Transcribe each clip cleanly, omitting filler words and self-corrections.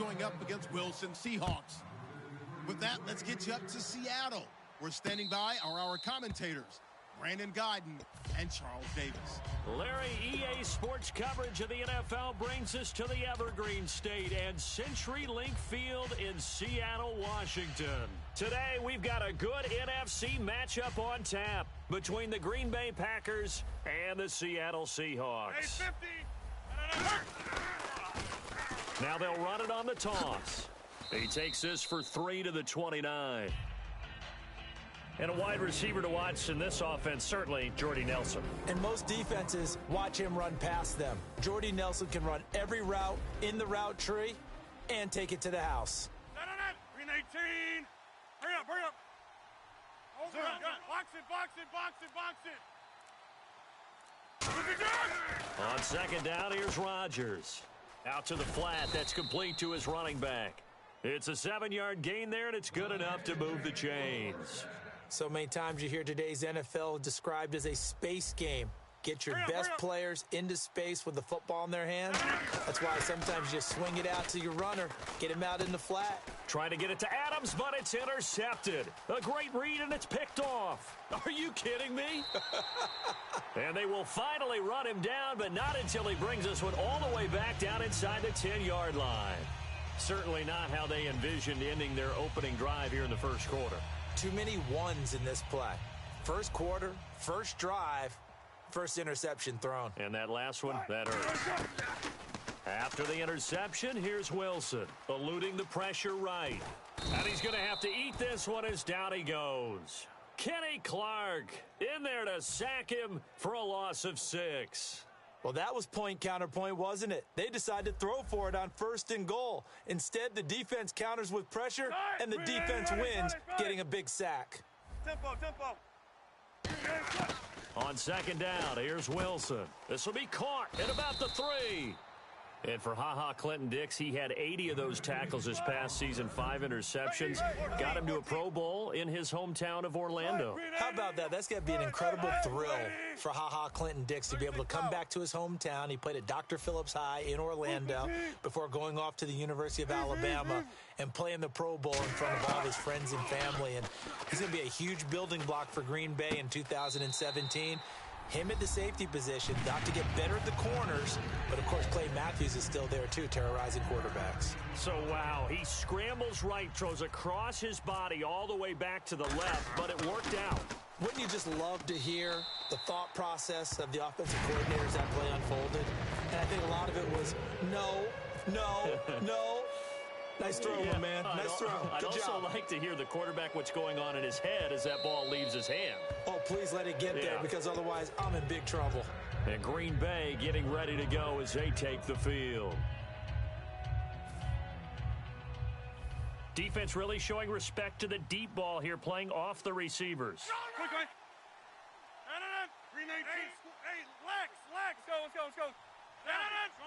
going up against Wilson Seahawks. With that, let's get you up to Seattle. We're standing by our commentators, Brandon Guyton and Charles Davis. Larry, EA Sports coverage of the NFL brings us to the Evergreen State and CenturyLink Field in Seattle, Washington. Today, we've got a good NFC matchup on tap between the Green Bay Packers and the Seattle Seahawks. Now they'll run it on the toss. He takes this for 3 to the 29. And a wide receiver to watch in this offense, certainly Jordy Nelson. And most defenses watch him run past them. Jordy Nelson can run every route in the route tree and take it to the house. Green 18. Hurry up, hurry up. Box it, box it, box it, box it. On second down, here's Rodgers. Out to the flat, that's complete to his running back. It's a 7-yard gain there, and it's good enough to move the chains. So many times you hear today's NFL described as a space game. Get your best players into space with the football in their hands. That's why sometimes you swing it out to your runner, get him out in the flat. Trying to get it to Adams, but it's intercepted. A great read, and it's picked off. Are you kidding me? And they will finally run him down, but not until he brings this one all the way back down inside the 10-yard line. Certainly not how they envisioned ending their opening drive here in the first quarter. Too many ones in this play. First quarter, first drive, first interception thrown. And that last one, that hurts. After the interception, here's Wilson, eluding the pressure right. And he's going to have to eat this one as down he goes. Kenny Clark in there to sack him for a loss of 6. Well, that was point counterpoint, wasn't it? They decided to throw for it on 1st and goal. Instead, the defense counters with pressure, and the defense wins, getting a big sack. Tempo, tempo. On second down, here's Wilson. This will be caught at about the 3. And for Clinton-Dix, he had 80 of those tackles this past season, 5 interceptions. Got him to a Pro Bowl in his hometown of Orlando. How about that? That's got to be an incredible thrill for Clinton-Dix to be able to come back to his hometown. He played at Dr. Phillips High in Orlando before going off to the University of Alabama and playing the Pro Bowl in front of all his friends and family. And he's going to be a huge building block for Green Bay in 2017. Him at the safety position, got to get better at the corners, but of course Clay Matthews is still there too, terrorizing quarterbacks. So wow, he scrambles right, throws across his body all the way back to the left, but it worked out. Wouldn't you just love to hear the thought process of the offensive coordinators that play unfolded? And I think a lot of it was no. Nice throw, my man. Nice throw. I'd also like to hear the quarterback what's going on in his head as that ball leaves his hand. Oh, please let it get there, because otherwise I'm in big trouble. And Green Bay getting ready to go as they take the field. Defense really showing respect to the deep ball here, playing off the receivers. Quick. Green 18. Hey, Lex. Let's go.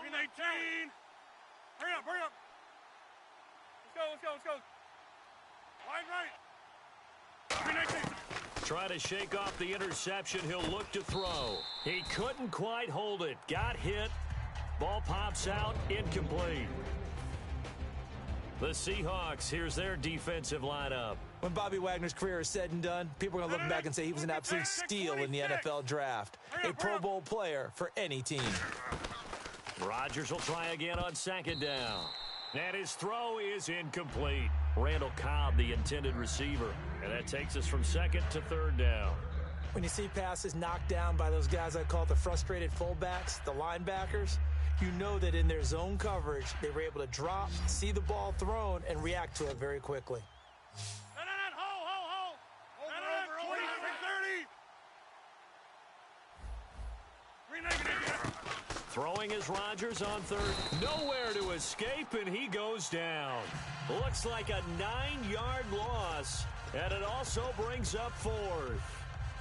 Green 18. Hurry up. Let's go. Wide right. Green 18. Try to shake off the interception. He'll look to throw. He couldn't quite hold it. Got hit. Ball pops out. Incomplete. The Seahawks, here's their defensive lineup. When Bobby Wagner's career is said and done, people are going to look back and say he was an absolute steal in the NFL draft. A Pro Bowl player for any team. Rodgers will try again on second down. And his throw is incomplete. Randall Cobb, the intended receiver. And that takes us from second to third down. When you see passes knocked down by those guys I call the frustrated fullbacks, the linebackers, you know that in their zone coverage, they were able to drop, see the ball thrown, and react to it very quickly. Hold. Over. 30. Throwing is Rodgers on third. Nowhere to escape, and he goes down. Looks like a 9-yard loss, and it also brings up fourth.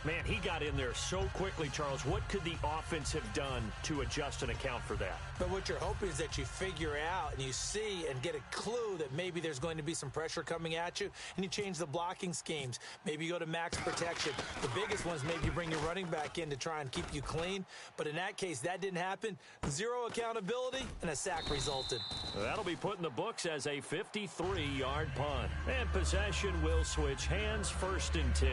Man, he got in there so quickly, Charles. What could the offense have done to adjust and account for that? But what you're hoping is that you figure out and you see and get a clue that maybe there's going to be some pressure coming at you, and you change the blocking schemes. Maybe you go to max protection. The biggest ones, maybe you bring your running back in to try and keep you clean. But in that case, that didn't happen. Zero accountability, and a sack resulted. That'll be put in the books as a 53-yard punt. And possession will switch hands, 1st and 10.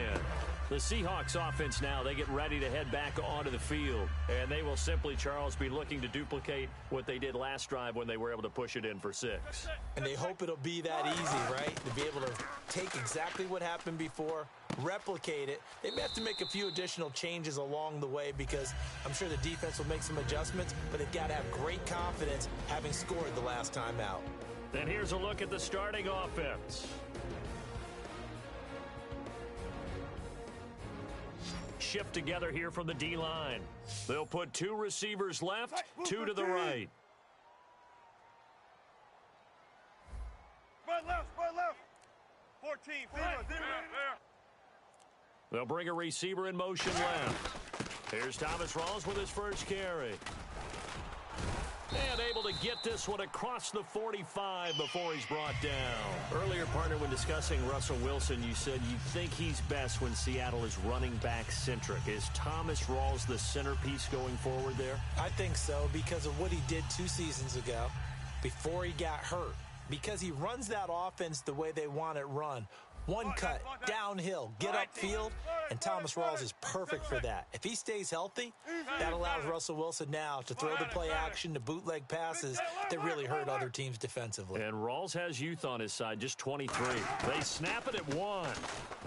The Seahawks offense now, they get ready to head back onto the field. And they will simply, Charles, be looking to duplicate what they did last drive when they were able to push it in for 6. And they hope it'll be that easy, right? To be able to take exactly what happened before, replicate it. They may have to make a few additional changes along the way because I'm sure the defense will make some adjustments, but they've got to have great confidence having scored the last time out. Then here's a look at the starting offense. Shift together here from the D-line. They'll put 2 receivers left, 2 to the right. Spread left, spread left. 14, there. They'll bring a receiver in motion left. Here's Thomas Rawls with his first carry. And able to get this one across the 45 before he's brought down. Earlier, partner, when discussing Russell Wilson, you said you think he's best when Seattle is running back centric. Is Thomas Rawls the centerpiece going forward there? I think so because of what he did 2 seasons ago before he got hurt. Because he runs that offense the way they want it run. One cut, downhill, get upfield, and Thomas Rawls is perfect for that. If he stays healthy, that allows Russell Wilson now to throw the play action, to bootleg passes that really hurt other teams defensively. And Rawls has youth on his side, just 23. They snap it at 1.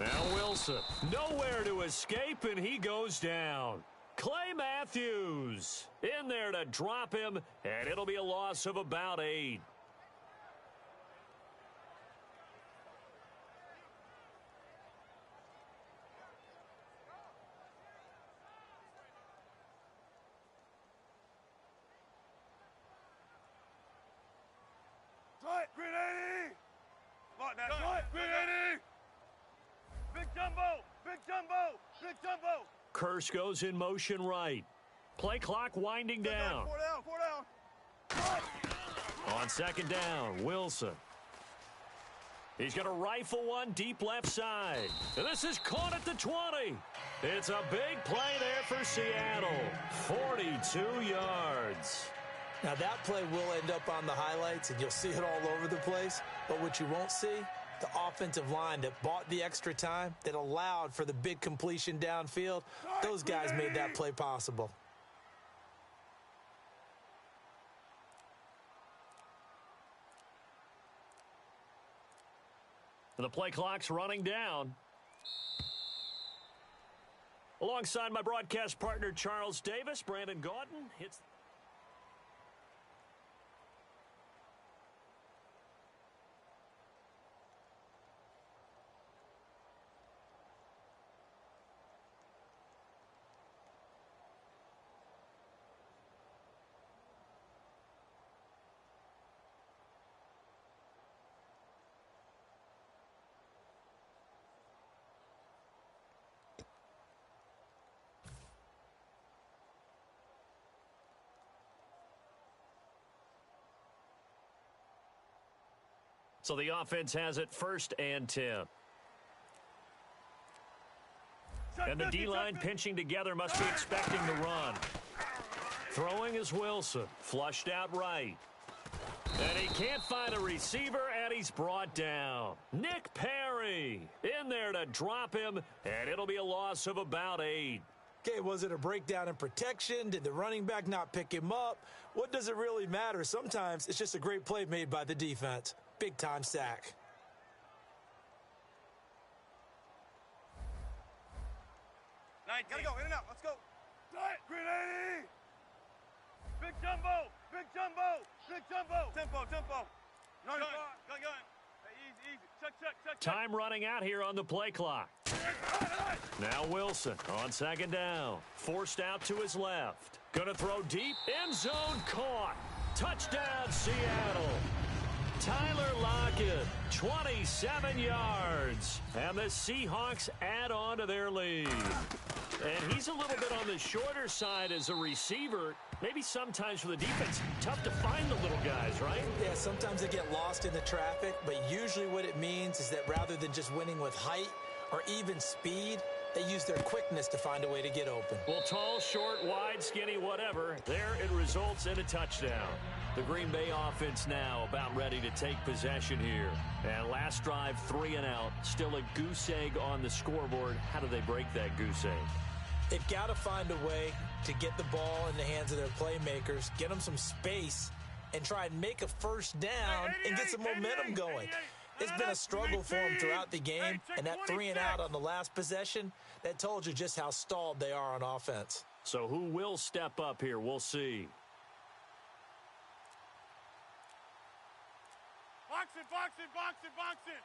Now Wilson, nowhere to escape, and he goes down. Clay Matthews in there to drop him, and it'll be a loss of about 8. Green 80! Spot that. Green 80! Big jumbo! Big jumbo! Big jumbo! Curse goes in motion right. Play clock winding down. 4 down. On 2nd down, Wilson. He's going to rifle one deep left side. And this is caught at the 20. It's a big play there for Seattle. 42 yards. Now, that play will end up on the highlights, and you'll see it all over the place. But what you won't see, the offensive line that bought the extra time, that allowed for the big completion downfield, those guys made that play possible. The play clock's running down. Alongside my broadcast partner, Charles Davis, Brandon Gaudin hits... So the offense has it 1st and 10. And the D-line pinching together must be expecting the run. Throwing is Wilson. Flushed out right. And he can't find a receiver, and he's brought down. Nick Perry in there to drop him, and it'll be a loss of about 8. Okay, was it a breakdown in protection? Did the running back not pick him up? What does it really matter? Sometimes it's just a great play made by the defense. Big-time sack. Gotta go, in and out, let's go. Green 80! Big jumbo! Big jumbo! Big jumbo! Tempo! No, gun. Hey, easy. Check. Time running out here on the play clock. Now Wilson on 2nd down. Forced out to his left. Gonna throw deep. End zone caught. Touchdown, Seattle. Tyler Lockett, 27 yards. And the Seahawks add on to their lead. And he's a little bit on the shorter side as a receiver. Maybe sometimes for the defense, tough to find the little guys, right? Yeah, sometimes they get lost in the traffic, but usually what it means is that rather than just winning with height or even speed, they use their quickness to find a way to get open. Well, tall, short, wide, skinny, whatever, there it results in a touchdown. The Green Bay offense now about ready to take possession here. And last drive, 3 and out. Still a goose egg on the scoreboard. How do they break that goose egg? They've got to find a way to get the ball in the hands of their playmakers, get them some space, and try and make a first down and get some momentum going. It's been a struggle for them throughout the game, and that 3 and out on the last possession, that told you just how stalled they are on offense. So who will step up here? We'll see. Box it, box it, box it, box it.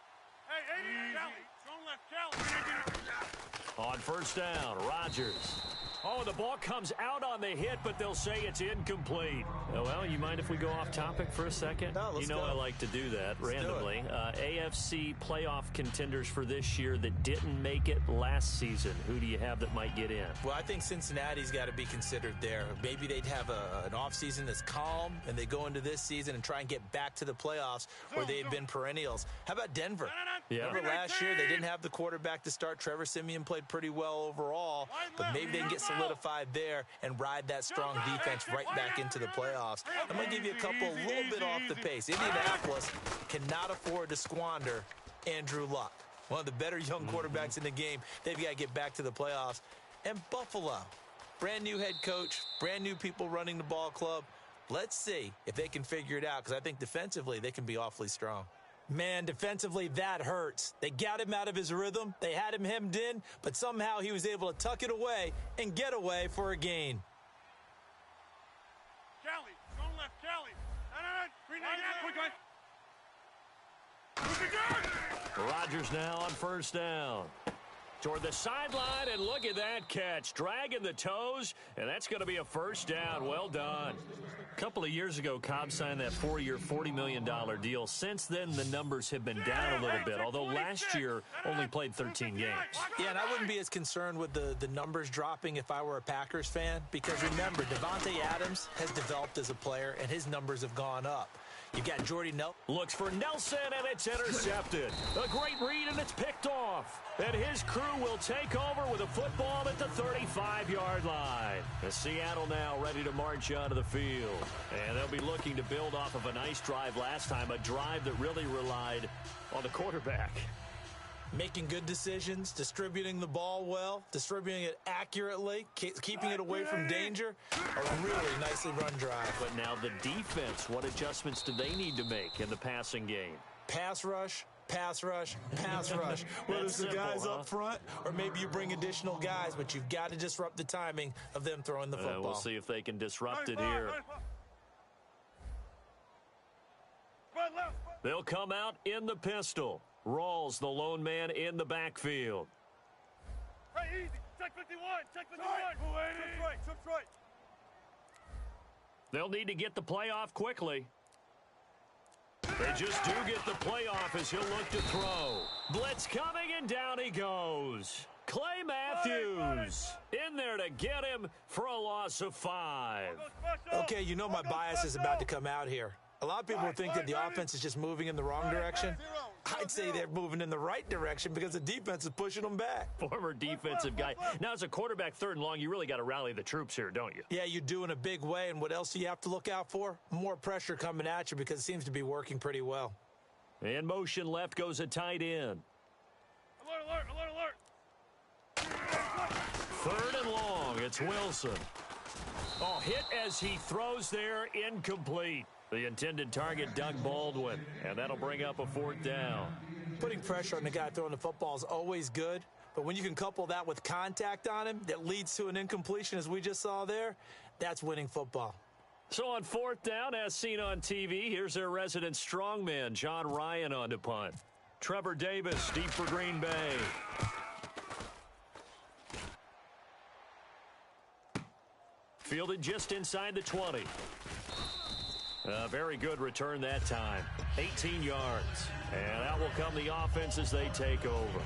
Hey, 88, Kelly. Strong left, Kelly. On first down, Rodgers. Oh, the ball comes out on the hit, but they'll say it's incomplete. Oh, well, you mind if we go off topic for a second? No, let's go. I like to do that randomly. AFC playoff contenders for this year that didn't make it last season. Who do you have that might get in? Well, I think Cincinnati's got to be considered there. Maybe they'd have an offseason that's calm, and they go into this season and try and get back to the playoffs where they've been perennials. How about Denver? Yeah. Remember last year they didn't have the quarterback to start. Trevor Siemian played pretty well overall, but maybe they can get solidified there and ride that strong defense right back into the playoffs. I'm going to give you a couple a little bit off the pace. Indianapolis cannot afford to squander Andrew Luck, one of the better young quarterbacks in the game. They've got to get back to the playoffs. And Buffalo, brand new head coach, brand new people running the ball club. Let's see if they can figure it out, because I think defensively they can be awfully strong. Man, defensively, that hurts. They got him out of his rhythm. They had him hemmed in, but somehow he was able to tuck it away and get away for a gain. Kelly, strong left, Kelly. Rodgers now on first down. Toward the sideline, and look at that catch. Dragging the toes, and that's going to be a first down. Well done. A couple of years ago, Cobb signed that 4-year, $40 million deal. Since then, the numbers have been down a little bit, although last year only played 13 games. Yeah, and I wouldn't be as concerned with the numbers dropping if I were a Packers fan, because remember, Devontae Adams has developed as a player, and his numbers have gone up. You got Jordy Nelson. Looks for Nelson, and it's intercepted. A great read, and it's picked off. And his crew will take over with a football at the 35-yard line. And Seattle now ready to march onto the field. And they'll be looking to build off of a nice drive last time, a drive that really relied on the quarterback. Making good decisions, distributing the ball well, distributing it accurately, keeping it away from danger. A really nicely run drive. But now the defense, what adjustments do they need to make in the passing game? Pass rush, pass rush, pass rush. Whether it's the guys up front or maybe you bring additional guys, but you've got to disrupt the timing of them throwing the football. We'll see if they can disrupt it here. They'll come out in the pistol. Rawls, the lone man in the backfield. Hey, easy. Check 51. Check 51. Trips right. Trips right. They'll need to get the play off quickly. They just do get the play off as he'll look to throw. Blitz coming, and down he goes. Clay Matthews in there to get him for a loss of 5. Okay, you know my bias is about to come out here. A lot of people think that the offense is just moving in the wrong direction. I'd say they're moving in the right direction because the defense is pushing them back. Former defensive guy. Now, as a quarterback, 3rd and long, you really got to rally the troops here, don't you? Yeah, you do in a big way. And what else do you have to look out for? More pressure coming at you because it seems to be working pretty well. In motion left goes a tight end. Alert, alert, alert, alert. 3rd and long. It's Wilson. Oh, hit as he throws there, incomplete. The intended target, Doug Baldwin, and that'll bring up a 4th down. Putting pressure on the guy throwing the football is always good, but when you can couple that with contact on him that leads to an incompletion, as we just saw there, that's winning football. So on 4th down, as seen on TV, here's their resident strongman, John Ryan, on to punt. Trevor Davis, deep for Green Bay. Fielded just inside the 20. A very good return that time. 18 yards. And out will come the offense as they take over.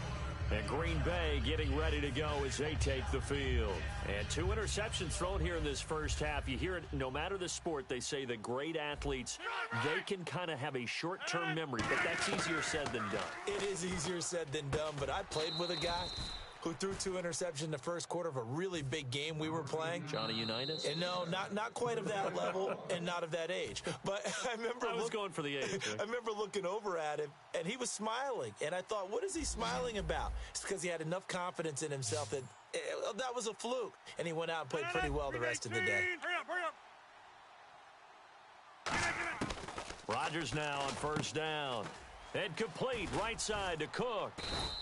And Green Bay getting ready to go as they take the field. And 2 interceptions thrown here in this first half. You hear it, no matter the sport, they say that great athletes, they can kind of have a short-term memory, but that's easier said than done. It is easier said than done, but I played with a guy who threw 2 interceptions in the first quarter of a really big game we were playing. Johnny Unitas? And no, not quite of that level and not of that age. But I was going for the age. I remember looking over at him, and he was smiling. And I thought, what is he smiling about? It's because he had enough confidence in himself that that was a fluke. And he went out and played pretty well the rest of the day. Rodgers now on first down. And complete right side to Cook.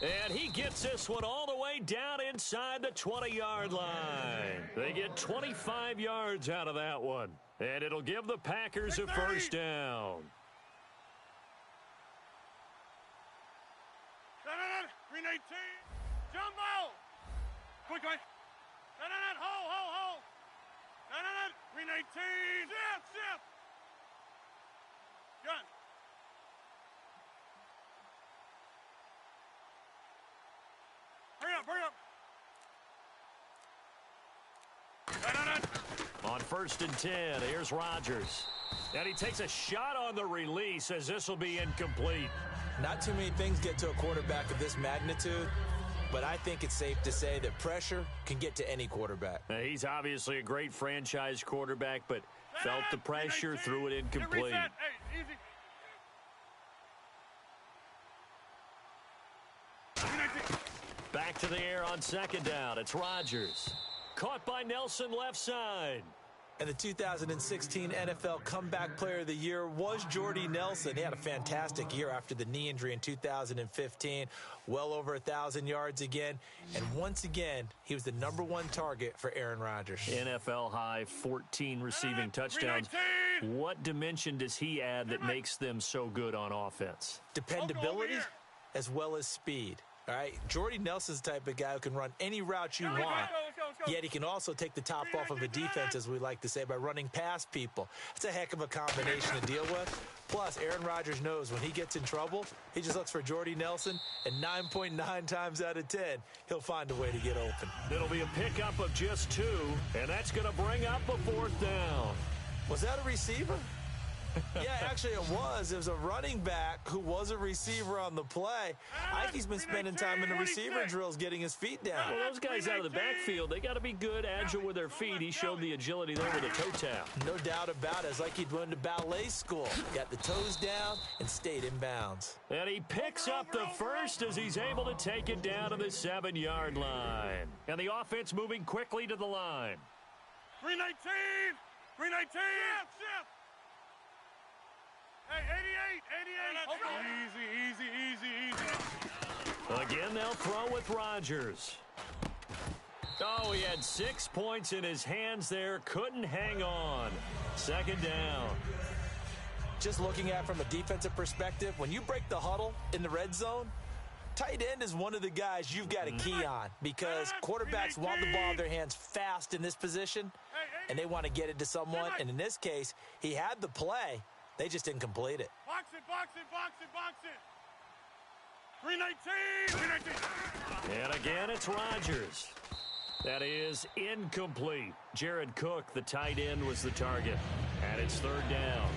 And he gets this one all the way down inside the 20-yard line. They get 25 yards out of that one. And it'll give the Packers a first down. 319. Jumbo. Quick, quick. Hold. 319. Shift. Gun. Hurry up. On first and 10, here's Rodgers. And he takes a shot on the release as this will be incomplete. Not too many things get to a quarterback of this magnitude, but I think it's safe to say that pressure can get to any quarterback. Now, he's obviously a great franchise quarterback, but felt the pressure, threw it incomplete. Hey, easy. Back to the air on second down. It's Rodgers. Caught by Nelson left side. And the 2016 NFL Comeback Player of the Year was Jordy Nelson. He had a fantastic year after the knee injury in 2015. Well over 1,000 yards again. And once again, he was the #1 target for Aaron Rodgers. NFL high 14 receiving touchdowns. What dimension does he add that makes them so good on offense? Dependability as well as speed. All right, Jordy Nelson's the type of guy who can run any route you want, Let's go. yet he can also take the top off of a defense, as we like to say, by running past people. It's a heck of a combination to deal with. Plus, Aaron Rodgers knows when he gets in trouble, he just looks for Jordy Nelson, and 9.9 times out of 10, he'll find a way to get open. It'll be a pickup of just 2, and that's going to bring up a 4th down. Was that a receiver? Yeah, actually it was. It was a running back who was a receiver on the play. I think he's been spending time in the receiver drills getting his feet down. Well, those guys out of the backfield, they got to be good, agile with their feet. He showed the agility there with a toe tap. No doubt about it. It's like he'd went to ballet school. Got the toes down and stayed in bounds. And he picks up the first as he's able to take it down to the 7-yard line. And the offense moving quickly to the line. 319. Shift. Hey, 88. Easy. Again, they'll throw with Rodgers. Oh, he had 6 points in his hands there. Couldn't hang on. 2nd down. Just looking at it from a defensive perspective, when you break the huddle in the red zone, tight end is one of the guys you've got to key on because quarterbacks want the ball in their hands fast in this position, and they want to get it to someone. And in this case, he had the play. They just didn't complete it. Box it. 319. And again, it's Rodgers. That is incomplete. Jared Cook, the tight end, was the target. And it's 3rd down.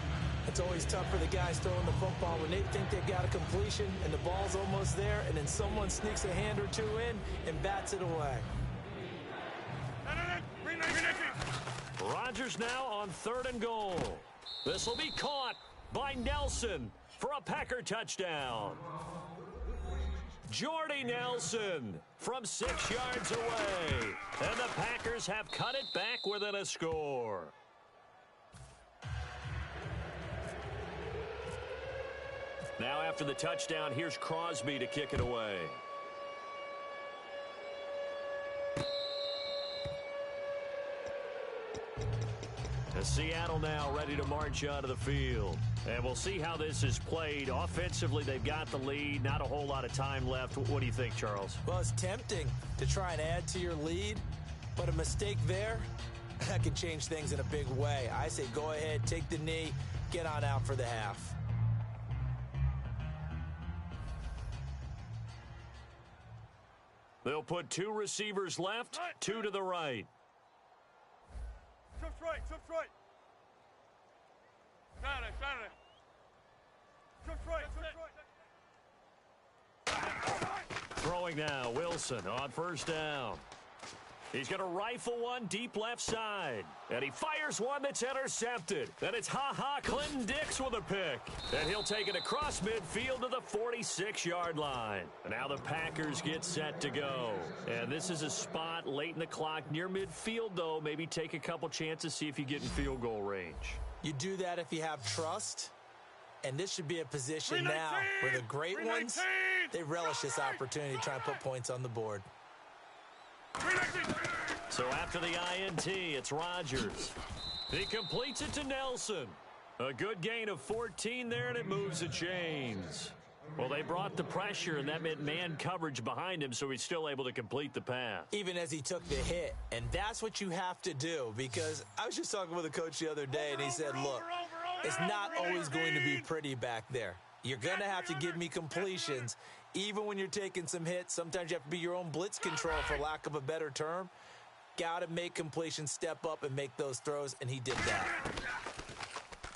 It's always tough for the guys throwing the football when they think they've got a completion and the ball's almost there, and then someone sneaks a hand or two in and bats it away. Rodgers now on 3rd and goal. This will be caught by Nelson for a Packer touchdown. Jordy Nelson from 6 yards away. And the Packers have cut it back within a score. Now after the touchdown, here's Crosby to kick it away. Seattle now ready to march onto the field. And we'll see how this is played. Offensively, they've got the lead. Not a whole lot of time left. What do you think, Charles? Well, it's tempting to try and add to your lead, but a mistake there, that can change things in a big way. I say go ahead, take the knee, get on out for the half. They'll put 2 receivers left, 2 to the right. Trips right, trips right. Saturday. Trips right, trips right. Throwing now, Wilson on first down. He's going to rifle one deep left side. And he fires one that's intercepted. And it's Clinton Dix with a pick. And he'll take it across midfield to the 46-yard line. And now the Packers get set to go. And this is a spot late in the clock near midfield, though. Maybe take a couple chances, see if you get in field goal range. You do that if you have trust. And this should be a position now where the great ones, they relish this opportunity to try and put points on the board. So after the INT, it's Rodgers. He completes it to Nelson. A good gain of 14 there, and it moves the chains. Well, they brought the pressure, and that meant man coverage behind him, so he's still able to complete the pass. Even as he took the hit, and that's what you have to do, because I was just talking with a coach the other day, and he said, look, it's not always going to be pretty back there. You're going to have to give me completions. Even when you're taking some hits, sometimes you have to be your own blitz control, for lack of a better term. Got to make completions, step up, and make those throws, and he did that.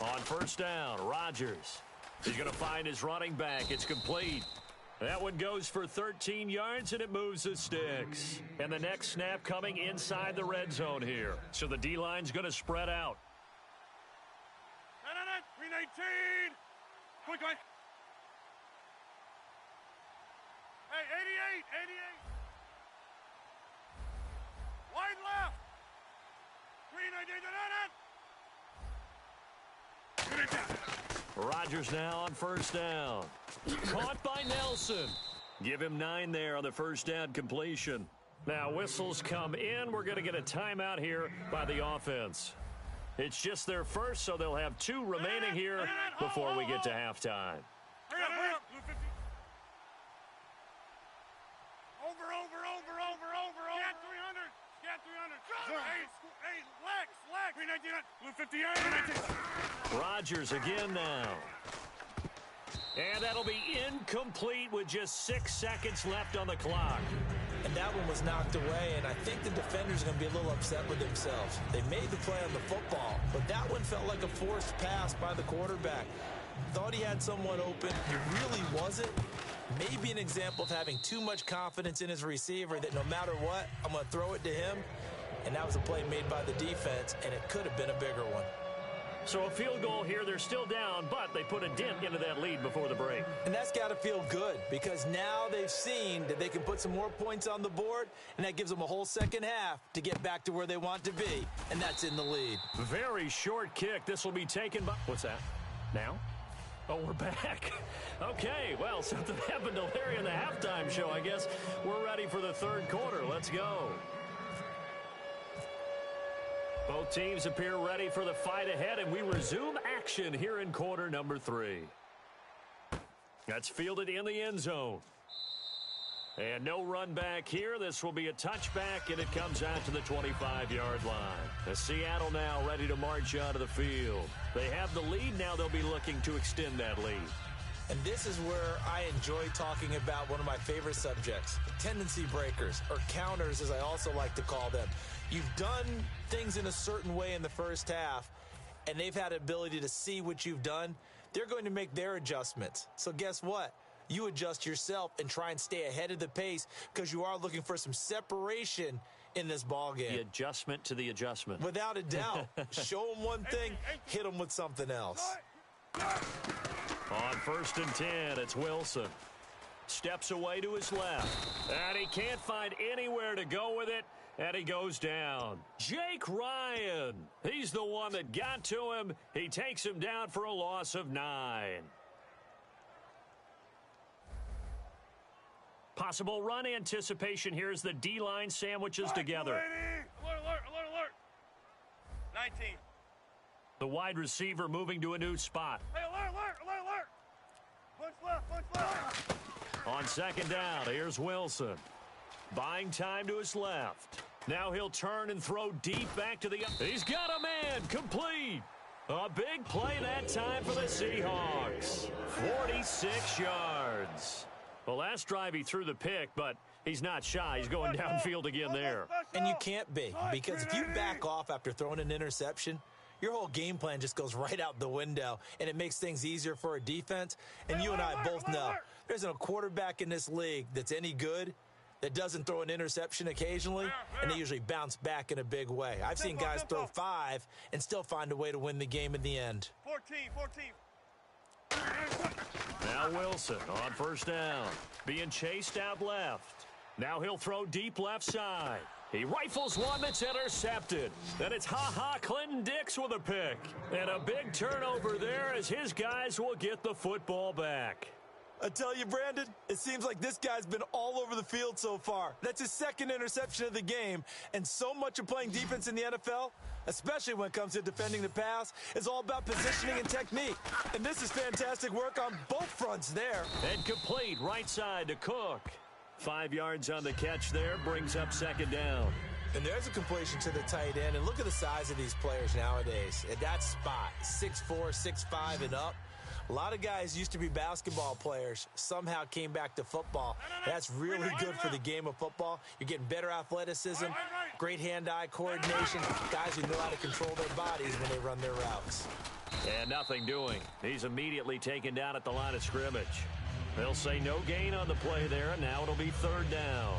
On first down, Rodgers. He's going to find his running back. It's complete. That one goes for 13 yards, and it moves the sticks. And the next snap coming inside the red zone here. So the D-line's going to spread out. 319. Quick, quick. Hey, 88. Wide left. 319. Rodgers now on first down. Caught by Nelson. Give him 9 there on the first down completion. Now whistles come in. We're going to get a timeout here by the offense. It's just their first, so they'll have 2 remaining here before we get to halftime. Hurry up, hurry up. Over. Scat 300. Scat 300. Hey, Lex. 319. Blue 58. Rodgers again now. And that'll be incomplete with just 6 seconds left on the clock. And that one was knocked away, and I think the defender's going to be a little upset with themselves. They made the play on the football, but that one felt like a forced pass by the quarterback. Thought he had someone open. He really wasn't. Maybe an example of having too much confidence in his receiver that no matter what, I'm going to throw it to him. And that was a play made by the defense, and it could have been a bigger one. So a field goal here. They're still down, but they put a dent into that lead before the break. And that's got to feel good, because now they've seen that they can put some more points on the board, and that gives them a whole second half to get back to where they want to be, and that's in the lead. Very short kick. This will be taken by... What's that? Now? Oh, we're back. Okay, well, something happened to Larry in the halftime show, I guess. We're ready for the third quarter. Let's go. Both teams appear ready for the fight ahead, and we resume action here in quarter number 3. That's fielded in the end zone. And no run back here. This will be a touchback, and it comes out to the 25-yard line. As Seattle now ready to march out of the field. They have the lead. Now they'll be looking to extend that lead. And this is where I enjoy talking about one of my favorite subjects, tendency breakers, or counters as I also like to call them. You've done things in a certain way in the first half, and they've had the ability to see what you've done. They're going to make their adjustments. So guess what? You adjust yourself and try and stay ahead of the pace, because you are looking for some separation in this ball game. The adjustment to the adjustment. Without a doubt. Show them one thing, hit them with something else. On 1st and 10, it's Wilson. Steps away to his left. And he can't find anywhere to go with it. And he goes down. Jake Ryan. He's the one that got to him. He takes him down for a loss of 9. Possible run anticipation here as the D-line sandwiches together. Alert. 19. The wide receiver moving to a new spot. Hey, alert. Punch left. On 2nd down, here's Wilson. Buying time to his left. Now he'll turn and throw deep back to the... He's got a man. Complete. A big play that time for the Seahawks. 46 yards. The last drive he threw the pick, but he's not shy. He's going downfield again there. And you can't be, because if you back off after throwing an interception, your whole game plan just goes right out the window, and it makes things easier for a defense. And you and I both know there's a quarterback in this league that's any good that doesn't throw an interception occasionally, and they usually bounce back in a big way. I've seen guys throw 5 and still find a way to win the game in the end. 14. Now Wilson on first down, being chased out left. Now he'll throw deep left side. He rifles one that's intercepted. Then it's Clinton Dix with a pick. And a big turnover there as his guys will get the football back. I tell you, Brandon, it seems like this guy's been all over the field so far. That's his second interception of the game. And so much of playing defense in the NFL, especially when it comes to defending the pass, is all about positioning and technique. And this is fantastic work on both fronts there. And complete right side to Cook. 5 yards on the catch there, brings up second down. And there's a completion to the tight end. And look at the size of these players nowadays. At that spot, 6'4", 6'5", and up. A lot of guys used to be basketball players, somehow came back to football. That's really good for the game of football. You're getting better athleticism, great hand-eye coordination, guys who know how to control their bodies when they run their routes. And nothing doing. He's immediately taken down at the line of scrimmage. They'll say no gain on the play there, and now it'll be third down.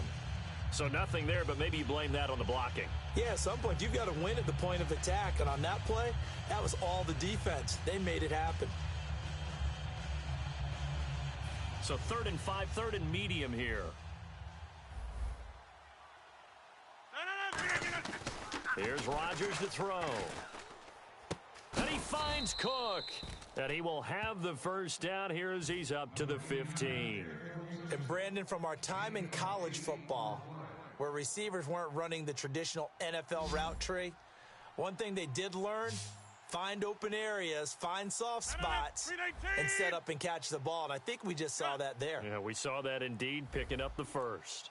So nothing there, but maybe you blame that on the blocking. Yeah, at some point you've got to win at the point of attack, and on that play, that was all the defense. They made it happen. So 3rd and 5, 3rd and medium here. Here's Rodgers to throw. And he finds Cook. And he will have the first down here as he's up to the 15. And Brandon, from our time in college football, where receivers weren't running the traditional NFL route tree, one thing they did learn: find open areas, find soft spots, and set up and catch the ball. And I think we just saw that there. Yeah, we saw that indeed, picking up the first.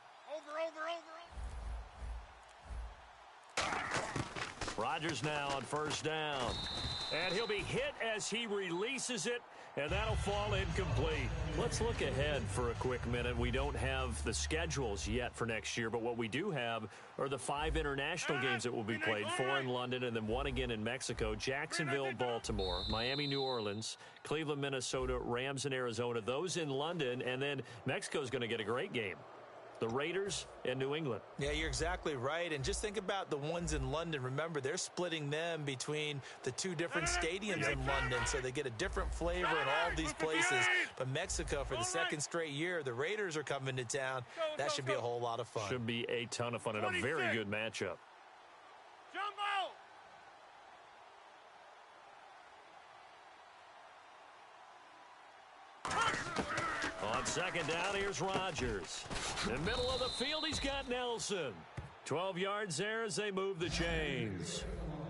Rodgers now on first down. And he'll be hit as he releases it, and that'll fall incomplete. Let's look ahead for a quick minute. We don't have the schedules yet for next year, but what we do have are the 5 international games that will be played, 4 in London and then 1 again in Mexico, Jacksonville, Baltimore, Miami, New Orleans, Cleveland, Minnesota, Rams in Arizona, those in London, and then Mexico's going to get a great game. The Raiders and New England. Yeah, you're exactly right. And just think about the ones in London. Remember, they're splitting them between the 2 different stadiums in London, so they get a different flavor in all these places. But Mexico, for the 2nd straight year, the Raiders are coming to town. That should be a whole lot of fun. Should be a ton of fun and a very good matchup. On second down, here's Rodgers. In the middle of the field, he's got Nelson. 12 yards there as they move the chains.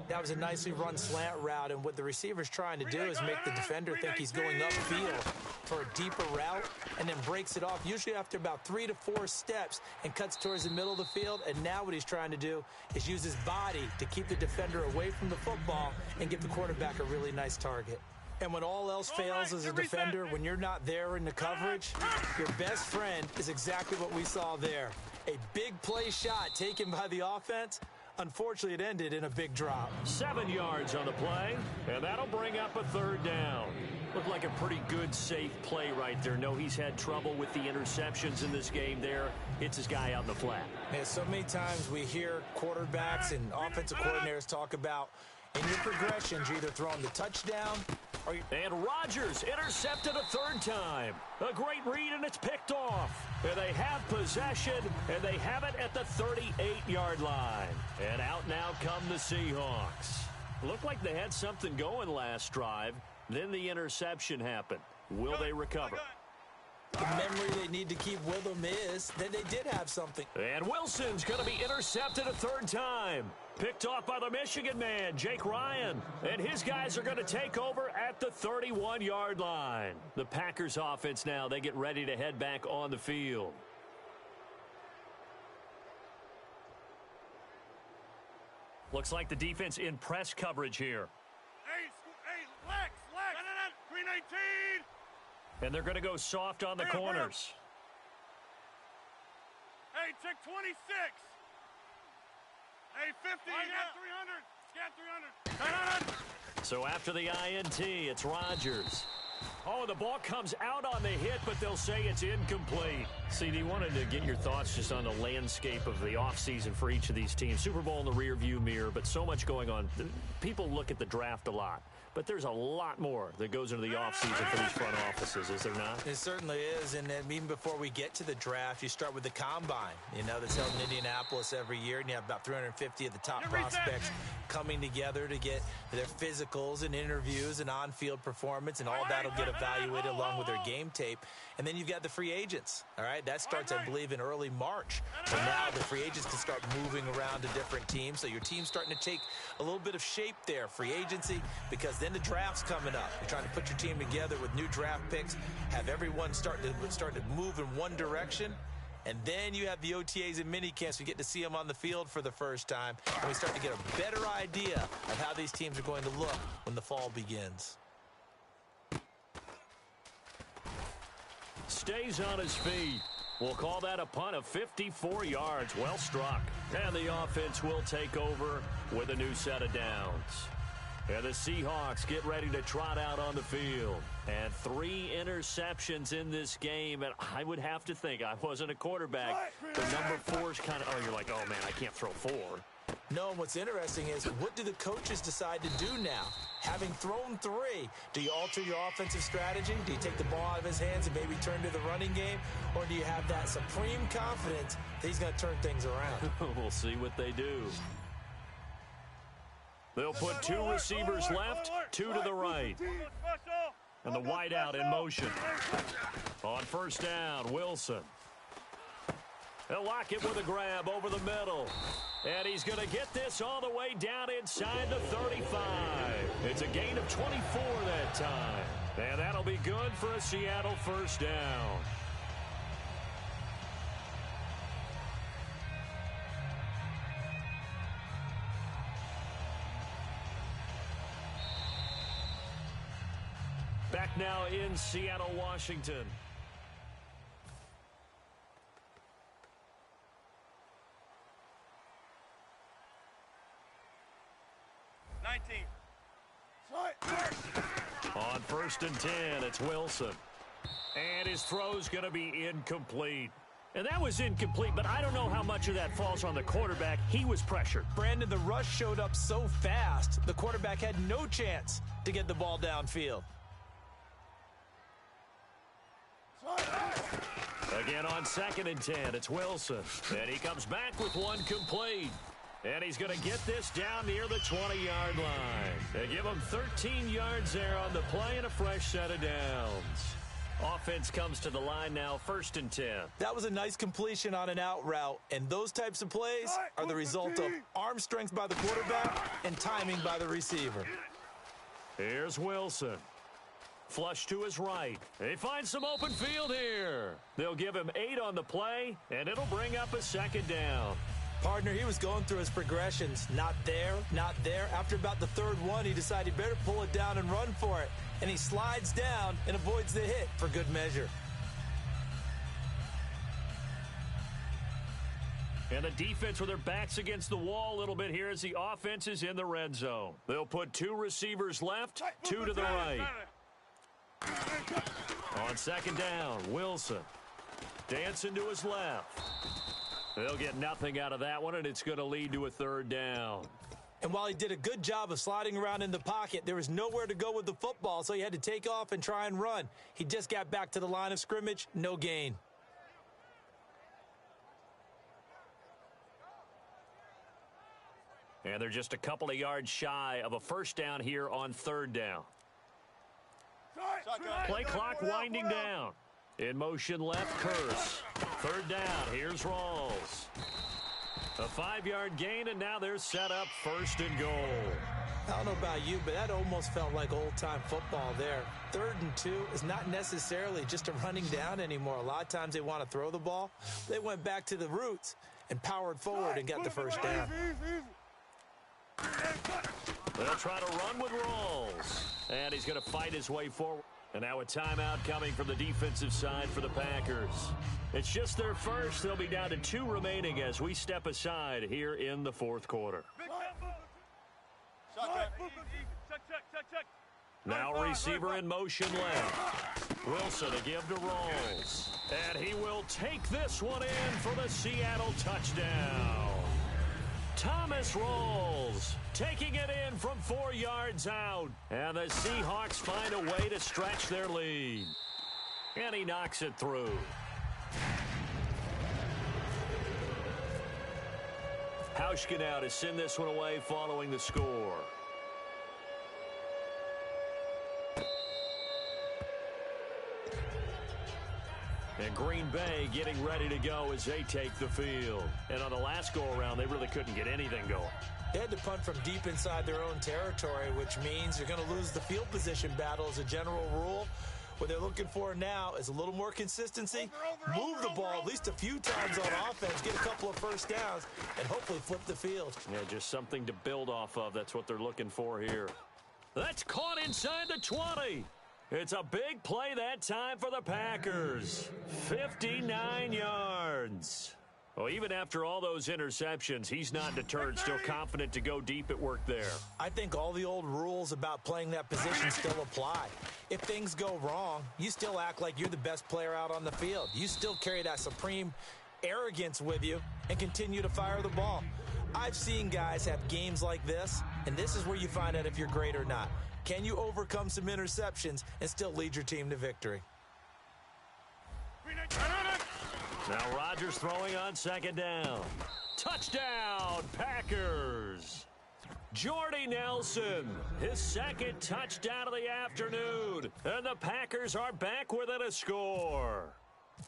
That was a nicely run slant route, and what the receiver's trying to do is make the defender think he's going upfield for a deeper route, and then breaks it off, usually after about 3 to 4 steps, and cuts towards the middle of the field. And now what he's trying to do is use his body to keep the defender away from the football and give the quarterback a really nice target. And when all else fails as a defender, when you're not there in the coverage, your best friend is exactly what we saw there. A big play shot taken by the offense. Unfortunately, it ended in a big drop. 7 yards on the play, and that'll bring up a third down. Looked like a pretty good, safe play right there. No, he's had trouble with the interceptions in this game there. Hits his guy out in the flat. Man, so many times we hear quarterbacks and offensive coordinators talk about, in your progressions, you're either throwing the touchdown or and Rodgers intercepted a 3rd time. A great read, and it's picked off. And they have possession, and they have it at the 38-yard line. And out now come the Seahawks. Looked like they had something going last drive. Then the interception happened. Will they recover? The memory they need to keep with them is that they did have something. And Wilson's going to be intercepted a 3rd time. Picked off by the Michigan man, Jake Ryan. And his guys are going to take over at the 31-yard line. The Packers offense now, they get ready to head back on the field. Looks like the defense in press coverage here. And they're going to go soft on the corners. Hey, check 26. Hey, 50. Scat 300. Scat 300. So after the INT, it's Rodgers. Oh, the ball comes out on the hit, but they'll say it's incomplete. CD, wanted to get your thoughts just on the landscape of the offseason for each of these teams. Super Bowl in the rearview mirror, but so much going on. People look at the draft a lot, but there's a lot more that goes into the offseason for these front offices, is there not? It certainly is, and even before we get to the draft, you start with the combine, that's held in Indianapolis every year, and you have about 350 of the top prospects coming together to get their physicals and interviews and on-field performance, and all that will get evaluated along with their game tape. And then you've got the free agents, all right? That starts, I believe, in early March. So now the free agents can start moving around to different teams. So your team's starting to take a little bit of shape there, free agency, because then the draft's coming up. You're trying to put your team together with new draft picks, have everyone start to move in one direction. And then you have the OTAs and minicamps. We get to see them on the field for the first time. And we start to get a better idea of how these teams are going to look when the fall begins. Stays on his feet. We'll call that a punt of 54 yards. Well struck. And the offense will take over with a new set of downs. And the Seahawks get ready to trot out on the field. And 3 interceptions in this game. And I would have to think, I wasn't a quarterback, but number 4 is kind of, you're like, oh, man, I can't throw 4. No, what's interesting is, what do the coaches decide to do now? Having thrown 3, do you alter your offensive strategy? Do you take the ball out of his hands and maybe turn to the running game? Or do you have that supreme confidence that he's going to turn things around? We'll see what they do. They'll put 2 receivers left, 2 to the right. And the wideout in motion. On first down, Wilson. He'll lock it with a grab over the middle. And he's going to get this all the way down inside the 35. It's a gain of 24 that time. And that'll be good for a Seattle first down. Back now in Seattle, Washington. On first and 10, it's Wilson. And his throw's going to be incomplete. And that was incomplete, but I don't know how much of that falls on the quarterback. He was pressured. Brandon, the rush showed up so fast, the quarterback had no chance to get the ball downfield. Again on second and 10, it's Wilson. And he comes back with one complete. And he's going to get this down near the 20-yard line. They give him 13 yards there on the play and a fresh set of downs. Offense comes to the line now, first and 10. That was a nice completion on an out route, and those types of plays are the result of arm strength by the quarterback and timing by the receiver. Here's Wilson. Flush to his right. He finds some open field here. They'll give him 8 on the play, and it'll bring up a second down. Partner, he was going through his progressions. Not there, not there. After about the third one, he decided he better pull it down and run for it. And he slides down and avoids the hit for good measure. And the defense with their backs against the wall a little bit here as the offense is in the red zone. They'll put 2 receivers left, 2 to the right. On second down, Wilson. Dancing to his left. They'll get nothing out of that one, and it's going to lead to a third down. And while he did a good job of sliding around in the pocket, there was nowhere to go with the football, so he had to take off and try and run. He just got back to the line of scrimmage, no gain. And they're just a couple of yards shy of a first down here on third down. Play clock winding down. In motion left, Curse. Third down, here's Rawls. A 5-yard gain, and now they're set up first and goal. I don't know about you, but that almost felt like old-time football there. 3rd and 2 is not necessarily just a running down anymore. A lot of times they want to throw the ball. They went back to the roots and powered forward and got the first down. They'll try to run with Rawls. And he's going to fight his way forward. And now a timeout coming from the defensive side for the Packers. It's just their first. They'll be down to 2 remaining as we step aside here in the fourth quarter. Now receiver in motion left. Wilson to give to Rawls. And he will take this one in for the Seattle touchdown. Thomas Rawls taking it in from 4 yards out. And the Seahawks find a way to stretch their lead. And he knocks it through. Hauschka now to send this one away following the score. And Green Bay getting ready to go as they take the field. And on the last go-around, they really couldn't get anything going. They had to punt from deep inside their own territory, which means you're going to lose the field position battle as a general rule. What they're looking for now is a little more consistency, move the ball at least a few times on offense, get a couple of first downs, and hopefully flip the field. Yeah, just something to build off of. That's what they're looking for here. That's caught inside the 20. It's a big play that time for the Packers. 59 yards. Well, even after all those interceptions, he's not deterred, still confident to go deep at work there. I think all the old rules about playing that position still apply. If things go wrong, you still act like you're the best player out on the field. You still carry that supreme arrogance with you and continue to fire the ball. I've seen guys have games like this, and this is where you find out if you're great or not. Can you overcome some interceptions and still lead your team to victory? Now Rodgers throwing on second down. Touchdown, Packers. Jordy Nelson, his second touchdown of the afternoon. And the Packers are back within a score.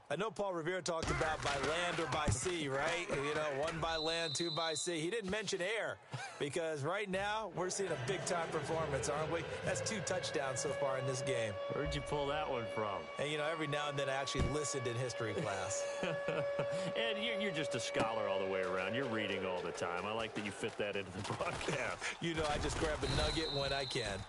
I know Paul Revere talked about by land or by sea, right? You know, 1 by land, 2 by sea. He didn't mention air because right now we're seeing a big-time performance, aren't we? That's 2 touchdowns so far in this game. Where'd you pull that one from? And, you know, every now and then I actually listened in history class. And you're just a scholar all the way around. You're reading all the time. I like that you fit that into the broadcast. You know, I just grab a nugget when I can.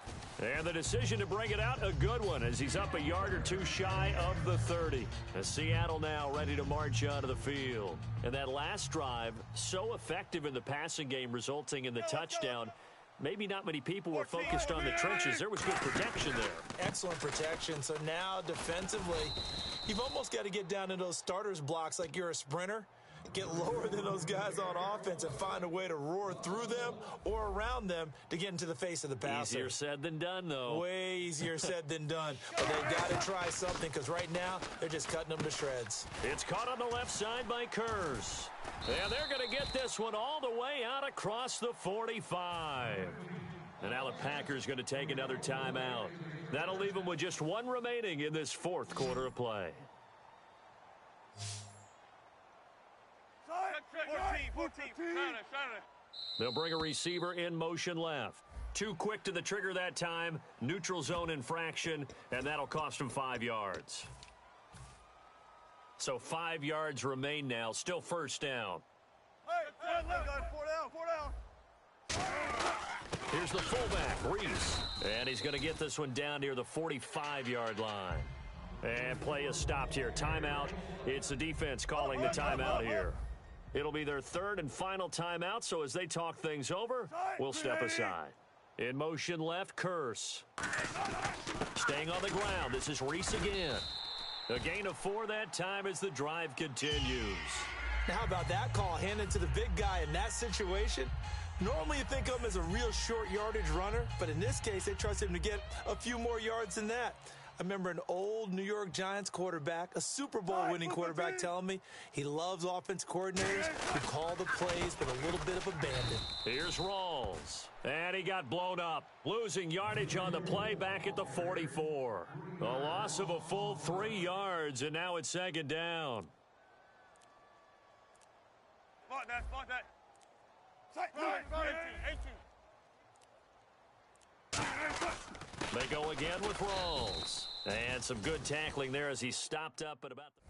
And the decision to bring it out, a good one, as he's up a yard or 2 shy of the 30. As Seattle now ready to march onto the field. And that last drive, so effective in the passing game, resulting in the touchdown. Maybe not many people were focused on the trenches. There was good protection there. Excellent protection. So now defensively, you've almost got to get down in those starters blocks like you're a sprinter. Get lower than those guys on offense and find a way to roar through them or around them to get into the face of the passer. Easier said than done, though. Way easier said than done. But they've got to try something because right now they're just cutting them to shreds. It's caught on the left side by Kurz. And they're going to get this one all the way out across the 45. And now the Packers going to take another timeout. That'll leave them with just 1 remaining in this fourth quarter of play. 14. They'll bring a receiver in motion left. Too quick to the trigger that time. Neutral zone infraction, and that'll cost him 5 yards. So 5 yards remain now. Still first down. Hey, 4 down. Here's the fullback, Reese. And he's going to get this one down near the 45-yard line. And play is stopped here. Timeout. It's the defense calling the timeout here. It'll be their 3rd and final timeout, so as they talk things over, we'll step aside. In motion left, Kurz. Staying on the ground, this is Reese again. A gain of 4 that time as the drive continues. Now, how about that call handed to the big guy in that situation? Normally you think of him as a real short yardage runner, but in this case they trust him to get a few more yards than that. I remember an old New York Giants quarterback, a Super Bowl winning quarterback, telling me he loves offense coordinators who call the plays with a little bit of abandon. Here's Rawls. And he got blown up. Losing yardage on the play back at the 44. A loss of a full 3 yards, and now it's second down. Spot that. 18. They go again with Rawls. And some good tackling there as he stopped up at about the